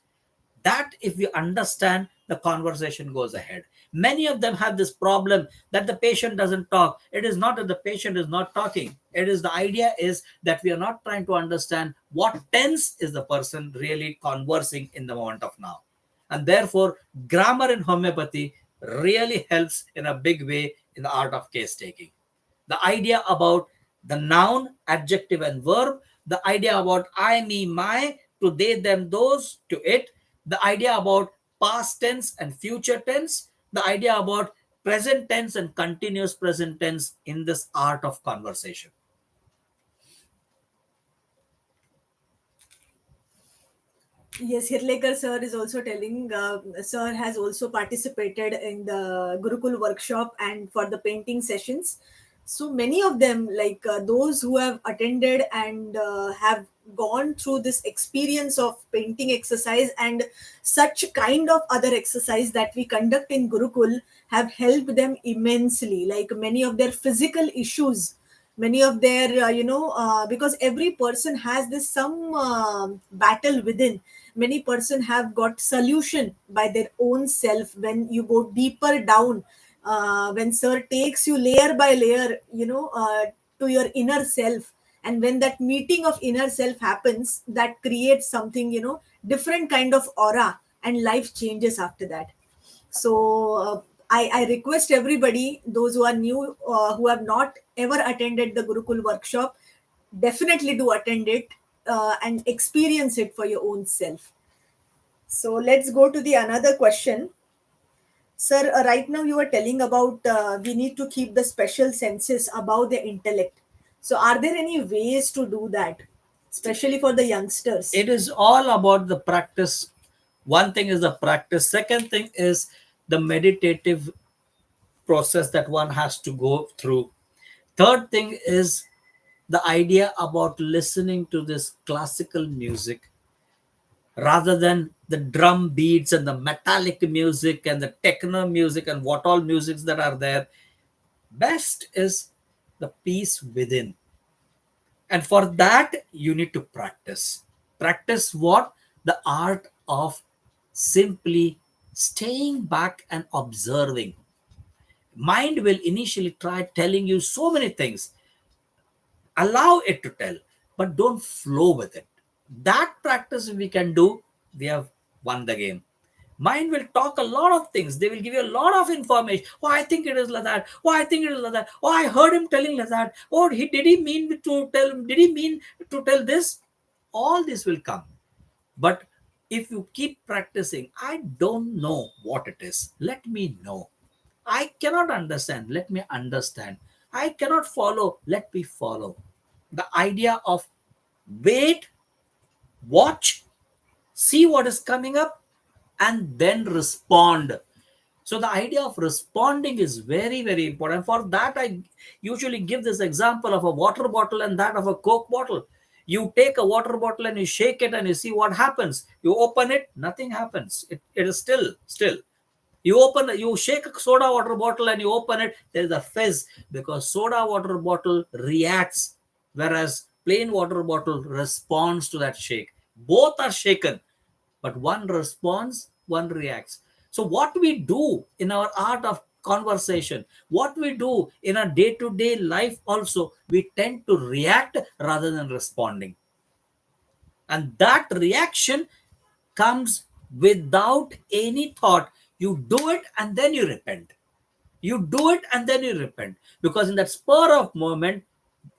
That if we understand, the conversation goes ahead. Many of them have this problem that the patient doesn't talk. It is not that the patient is not talking. It is, the idea is that we are not trying to understand what tense is the person really conversing in the moment of now. And therefore, grammar in homeopathy really helps in a big way in the art of case taking. The idea about the noun, adjective, and verb, the idea about I, me, my, to they, them, those, to it, the idea about past tense and future tense, the idea about present tense and continuous present tense in this art of conversation. Yes, Hirlekar sir is also telling, sir has also participated in the Gurukul workshop and for the painting sessions. So many of them, like those who have attended and have gone through this experience of painting exercise and such kind of other exercise that we conduct in Gurukul, have helped them immensely. Like many of their physical issues, many of their because every person has this some battle within. Many person have got solution by their own self when you go deeper down, when sir takes you layer by layer, to your inner self. And when that meeting of inner self happens, that creates something, different kind of aura, and life changes after that. So I request everybody, those who are new, who have not ever attended the Gurukul workshop, definitely do attend it. and experience it for your own self. So let's go to the another question. Sir, right now you are telling about we need to keep the special senses above the intellect. So are there any ways to do that, especially for the youngsters? It is all about the practice. One thing is the practice. Second thing is the meditative process that one has to go through. Third thing is the idea about listening to this classical music rather than the drum beats and the metallic music and the techno music and what all musics that are there. Best is the peace within. And for that, you need to practice. Practice what? The art of simply staying back and observing. Mind will initially try telling you so many things. Allow it to tell, but don't flow with it. That practice we can do, we have won the game. Mind will talk a lot of things. They will give you a lot of information. Oh, I think it is like that. Oh, I think it is like that. Oh, I heard him telling like that. Oh, he did he mean to tell? Did he mean to tell this? All this will come. But if you keep practicing, I don't know what it is. Let me know. I cannot understand. Let me understand. I cannot follow. Let me follow. The idea of wait, watch, see what is coming up, and then respond. So the idea of responding is very, very important. For that, I usually give this example of a water bottle and that of a Coke bottle. You take a water bottle and you shake it and you see what happens. You open it, nothing happens. It is still. You shake a soda water bottle and you open it, there is a fizz because soda water bottle reacts, whereas plain water bottle responds to that shake. Both are shaken, but one responds, one reacts. So, what we do in our art of conversation, what we do in our day to day life, also, we tend to react rather than responding. And that reaction comes without any thought. You do it and then you repent. You do it and then you repent. Because in that spur of moment,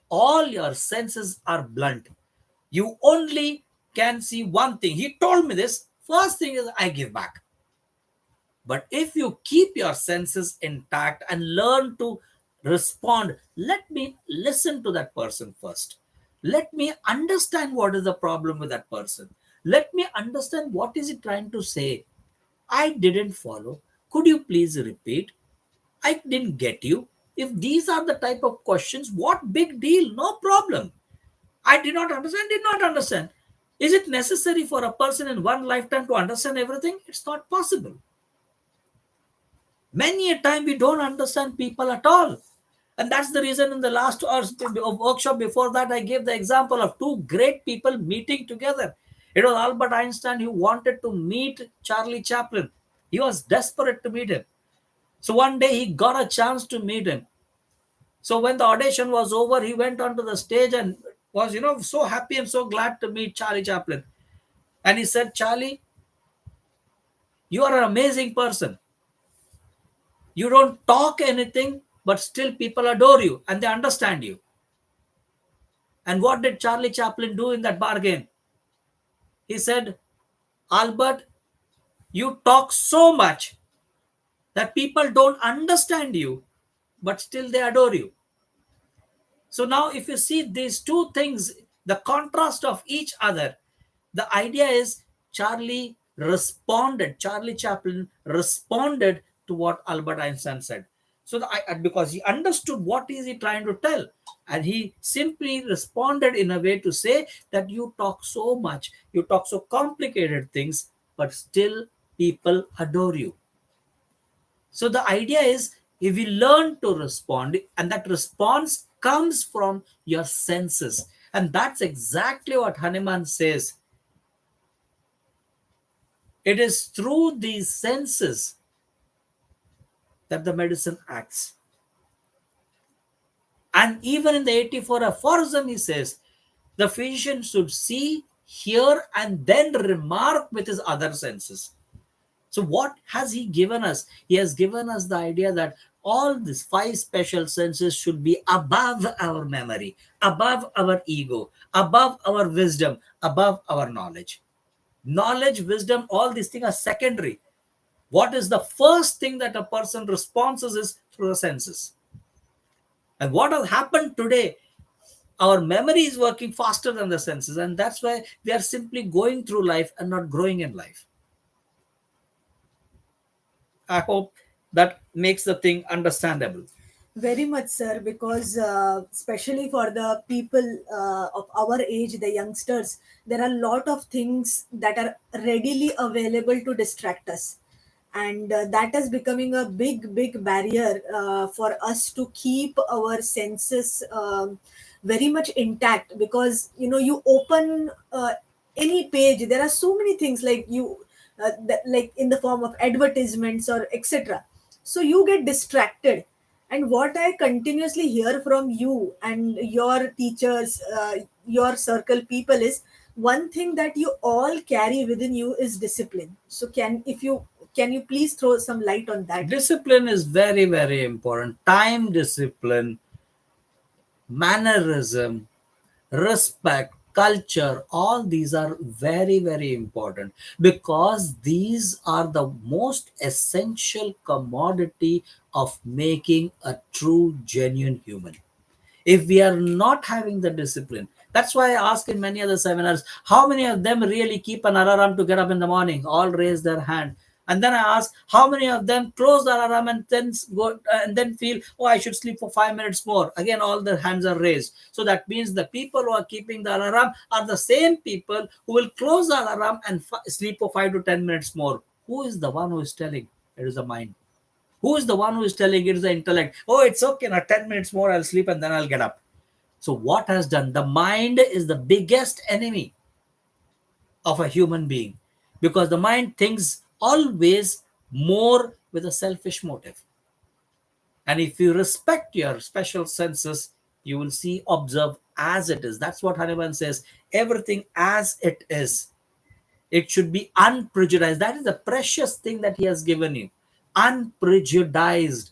all your senses are blunt. You only can see one thing. He told me this. First thing is, I give back. But if you keep your senses intact and learn to respond, let me listen to that person first. Let me understand what is the problem with that person. Let me understand what is he trying to say. I didn't follow. Could you please repeat? I didn't get you. If these are the type of questions, what big deal? No problem. I did not understand. Is it necessary for a person in one lifetime to understand everything? It's not possible. Many a time we don't understand people at all. And that's the reason in the last hours of workshop before that, I gave the example of two great people meeting together. It was Albert Einstein who wanted to meet Charlie Chaplin. He was desperate to meet him. So one day he got a chance to meet him. So when the audition was over, he went onto the stage and was, so happy and so glad to meet Charlie Chaplin. And he said, Charlie, you are an amazing person. You don't talk anything, but still people adore you and they understand you. And what did Charlie Chaplin do in that bargain? He said, Albert, you talk so much that people don't understand you, but still they adore you. So now, if you see these two things, the contrast of each other, the idea is Charlie Chaplin responded to what Albert Einstein said. So, because he understood what is he trying to tell, and he simply responded in a way to say that you talk so much, you talk so complicated things, but still people adore you. So the idea is if we learn to respond, and that response comes from your senses. And that's exactly what Hanuman says. It is through these senses that the medicine acts. And even in the 84 aphorism, he says, the physician should see, hear, and then remark with his other senses. So, what has he given us? He has given us the idea that All these five special senses should be above our memory, above our ego, above our wisdom, above our knowledge. Knowledge, wisdom, all these things are secondary. What is the first thing that a person responds is through the senses. And what has happened today, our memory is working faster than the senses, and that's why we are simply going through life and not growing in life. I hope that makes the thing understandable. Very much, sir, because especially for the people of our age, the youngsters, there are a lot of things that are readily available to distract us. And that is becoming a big barrier for us to keep our senses very much intact, because you open any page, there are so many things, like like in the form of advertisements or etc. So you get distracted. And what I continuously hear from you and your teachers, your circle people, is one thing that you all carry within you is discipline. So can you please throw some light on that? Discipline is very, very important. Time discipline, mannerism, respect, culture, all these are very, very important, because these are the most essential commodity of making a true, genuine human. If we are not having the discipline, that's why I ask in many other seminars, how many of them really keep an alarm to get up in the morning? All raise their hand. And then I ask, how many of them close the alarm and then go and then feel, oh, I should sleep for 5 minutes more? Again, all the hands are raised. So that means the people who are keeping the alarm are the same people who will close the alarm and sleep for 5 to 10 minutes more. Who is the one who is telling? It is the mind. Who is the one who is telling? It is the intellect. Oh, it's okay. Now 10 minutes more, I'll sleep and then I'll get up. So, what has done? The mind is the biggest enemy of a human being, because the mind thinks always more with a selfish motive. And if you respect your special senses, you will see, observe as it is. That's what Hanuman says, everything as it is. It should be unprejudiced. That is the precious thing that he has given you. Unprejudiced.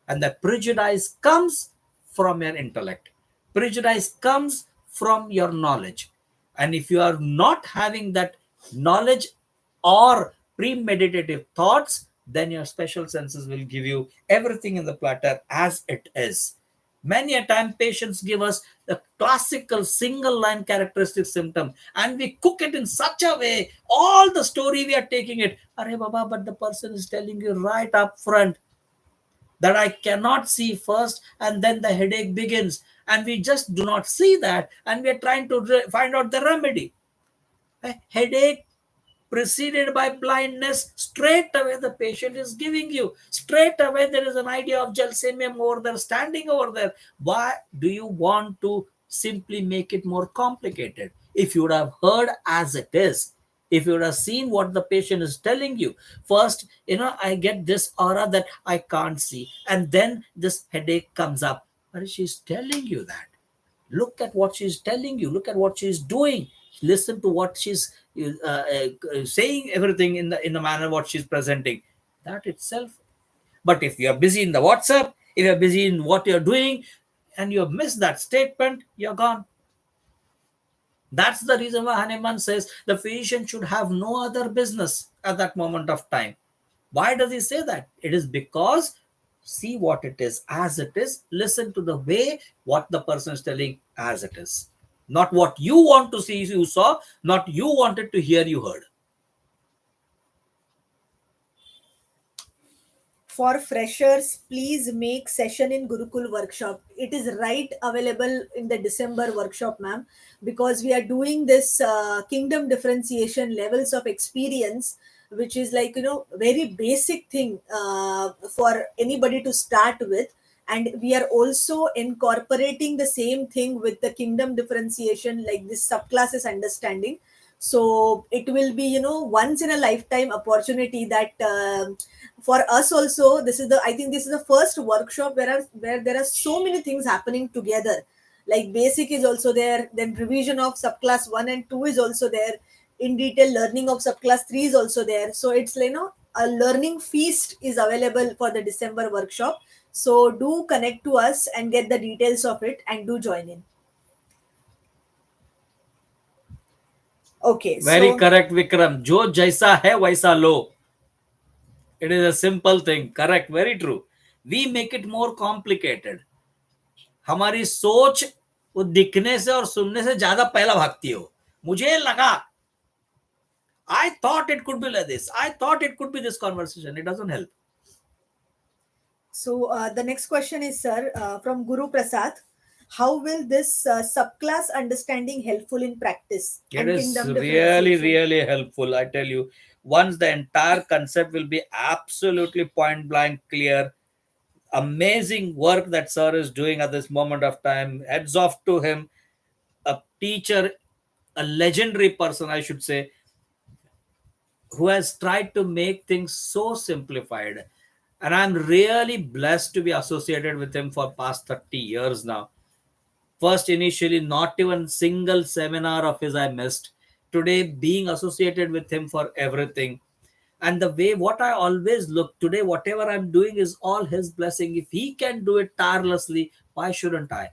And that prejudice comes from your intellect. Prejudice comes from your knowledge. And if you are not having that knowledge or premeditative thoughts, then your special senses will give you everything in the platter as it is. Many a time, patients give us the classical single line characteristic symptom, and we cook it in such a way, all the story we are taking it. Arey Baba, but the person is telling you right up front that I cannot see first, and then the headache begins. And we just do not see that, and we are trying to find out the remedy. A headache preceded by blindness, straight away the patient is giving you. Straight away there is an idea of gelsemium over there, standing over there. Why do you want to simply make it more complicated? If you would have heard as it is, if you would have seen what the patient is telling you, first, I get this aura that I can't see, and then this headache comes up. But she's telling you that. Look at what she's telling you. Look at what she's doing. Listen to what she's saying, everything in the manner what she's presenting. That itself. But if you're busy in the WhatsApp, if you're busy in what you're doing, and you have missed that statement, you're gone. That's the reason why Hanuman says the physician should have no other business at that moment of time. Why does he say that? It is because see what it is as it is. Listen to the way what the person is telling as it is. Not what you want to see, you saw, not you wanted to hear, you heard. For freshers, please make session in Gurukul Workshop. It is right available in the December workshop, ma'am, because we are doing this kingdom differentiation levels of experience, which is like, very basic thing for anybody to start with. And we are also incorporating the same thing with the kingdom differentiation, like this subclasses understanding. So it will be, once in a lifetime opportunity that for us also, this is the I think this is the first workshop where there are so many things happening together. Like basic is also there, then revision of subclass 1 and 2 is also there, in detail learning of subclass 3 is also there. So it's like, a learning feast is available for the December workshop. So do connect to us and get the details of it and do join in. Okay, Very so correct, Vikram. जो जैसा है वैसा लो. It is a simple thing. Correct. Very true. We make it more complicated. हमारी सोच वो दिखने से और सुनने से ज्यादा पहला भागती हो. मुझे लगा, I thought it could be like this. I thought it could be this conversation. It doesn't help. So the next question is, sir, from Guru Prasad. How will this subclass understanding helpful in practice It and is kingdom really, differentiation? really helpful. I tell you, once the entire concept will be absolutely point blank clear. Amazing work that sir is doing at this moment of time. Heads off to him. A teacher, a legendary person, I should say, who has tried to make things so simplified. And I'm really blessed to be associated with him for past 30 years now. First, initially, not even single seminar of his I missed. Today, being associated with him for everything. And the way what I always look today, whatever I'm doing is all his blessing. If he can do it tirelessly, why shouldn't I?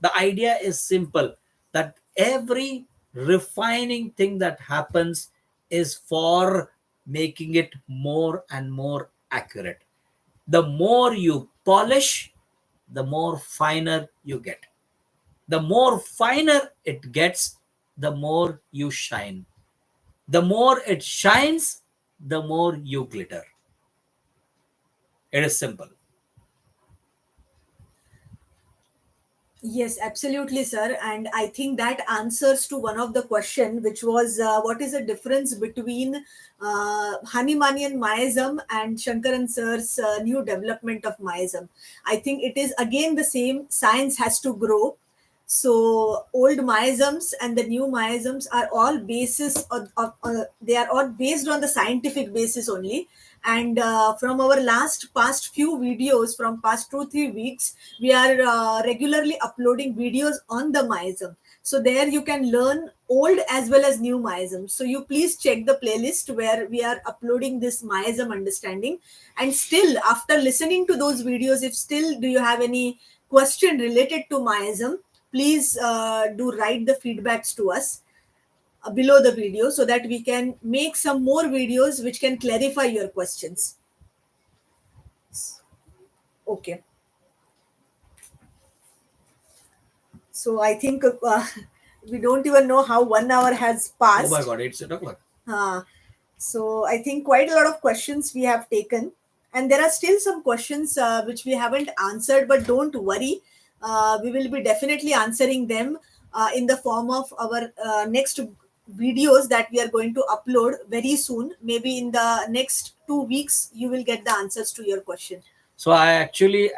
The idea is simple, that every refining thing that happens is for making it more and more accurate. The more you polish, the more finer you get. The more finer it gets, the more you shine. The more it shines, the more you glitter. It is simple. Yes, absolutely, sir. And I think that answers to one of the question, which was what is the difference between Hanimanian Miasm and Shankaran sir's new development of Miasm. I think it is again the same. Science has to grow. So old miasms and the new miasms are all basis of they are all based on the scientific basis only. And from our last past few videos from past 2 3 weeks, we are regularly uploading videos on the miasm. So there you can learn old as well as new miasms. So you please check the playlist where we are uploading this miasm understanding. And still, after listening to those videos, if still do you have any question related to miasm, please do write the feedbacks to us below the video so that we can make some more videos which can clarify your questions. Okay. So I think we don't even know how 1 hour has Oh my passed. God, it's 8 o'clock. So I think quite a lot of questions we have taken, and there are still some questions which we haven't answered. But don't worry, we will be definitely answering them in the form of our next videos that we are going to upload very soon. Maybe in the next 2 weeks, you will get the answers to your question. So I actually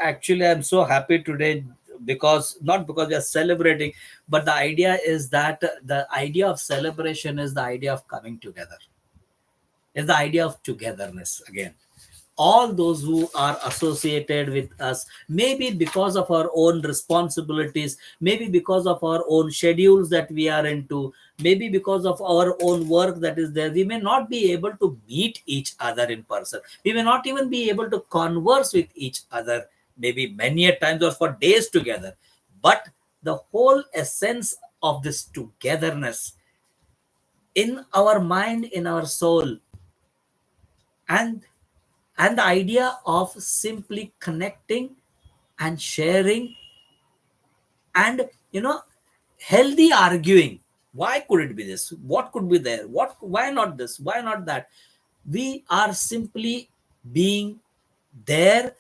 I'm so happy today, because not because we are celebrating, but the idea is that the idea of celebration is the idea of coming together. Is the idea of togetherness again. All those who are associated with us, maybe because of our own responsibilities, maybe because of our own schedules that we are into, maybe because of our own work that is there, we may not be able to meet each other in person. We may not even be able to converse with each other, maybe many a times or for days together. But the whole essence of this togetherness in our mind, in our soul, and the idea of simply connecting and sharing, and healthy arguing. Why could it be this? What could be there? Why not this? Why not that? We are simply being there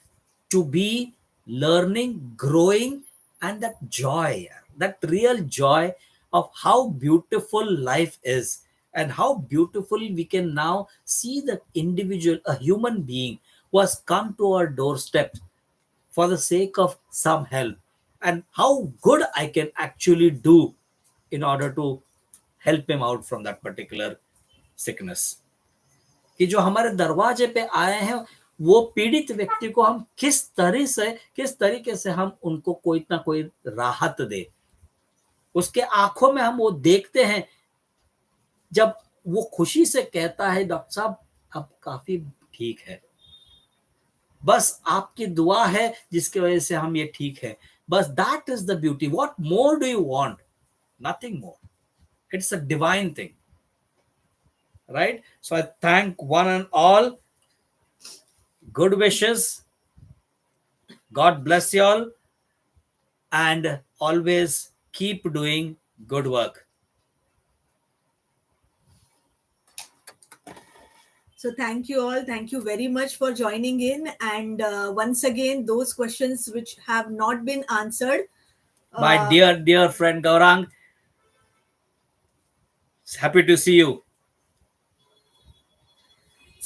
to be learning, growing, and that joy, that real joy of how beautiful life is, and how beautiful we can now see that individual, a human being who has come to our doorstep for the sake of some help, and how good I can actually do in order to help him out from that particular sickness. कि जो हमारे दरवाजे पे आए हैं, वो पीड़ित व्यक्ति को हम किस तरीके से हम उनको कोई ना कोई राहत दे, उसके आंखों में हम वो देखते हैं जब वो खुशी से कहता है, डॉक्टर साहब अब काफी ठीक है, बस आपकी दुआ है जिसकी वजह से हम ये ठीक है. बस that is the beauty. What more do you want? Nothing more. It's a divine thing, right? So I thank one and all. Good wishes. God bless you all, and always keep doing good work. So thank you all. Thank you very much for joining in. And once again, those questions which have not been answered, My dear friend Gaurang, happy to see you.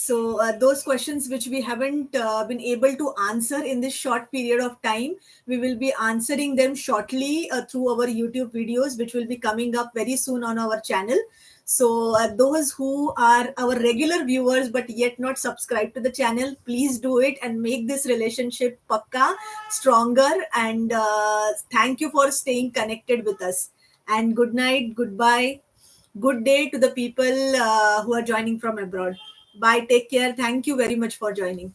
so those questions which we haven't been able to answer in this short period of time, we will be answering them shortly through our YouTube videos, which will be coming up very soon on our channel. So those who are our regular viewers but yet not subscribed to the channel, please do it and make this relationship pakka stronger. And thank you for staying connected with us. And good night, goodbye, good day to the people who are joining from abroad. Bye. Take care. Thank you very much for joining.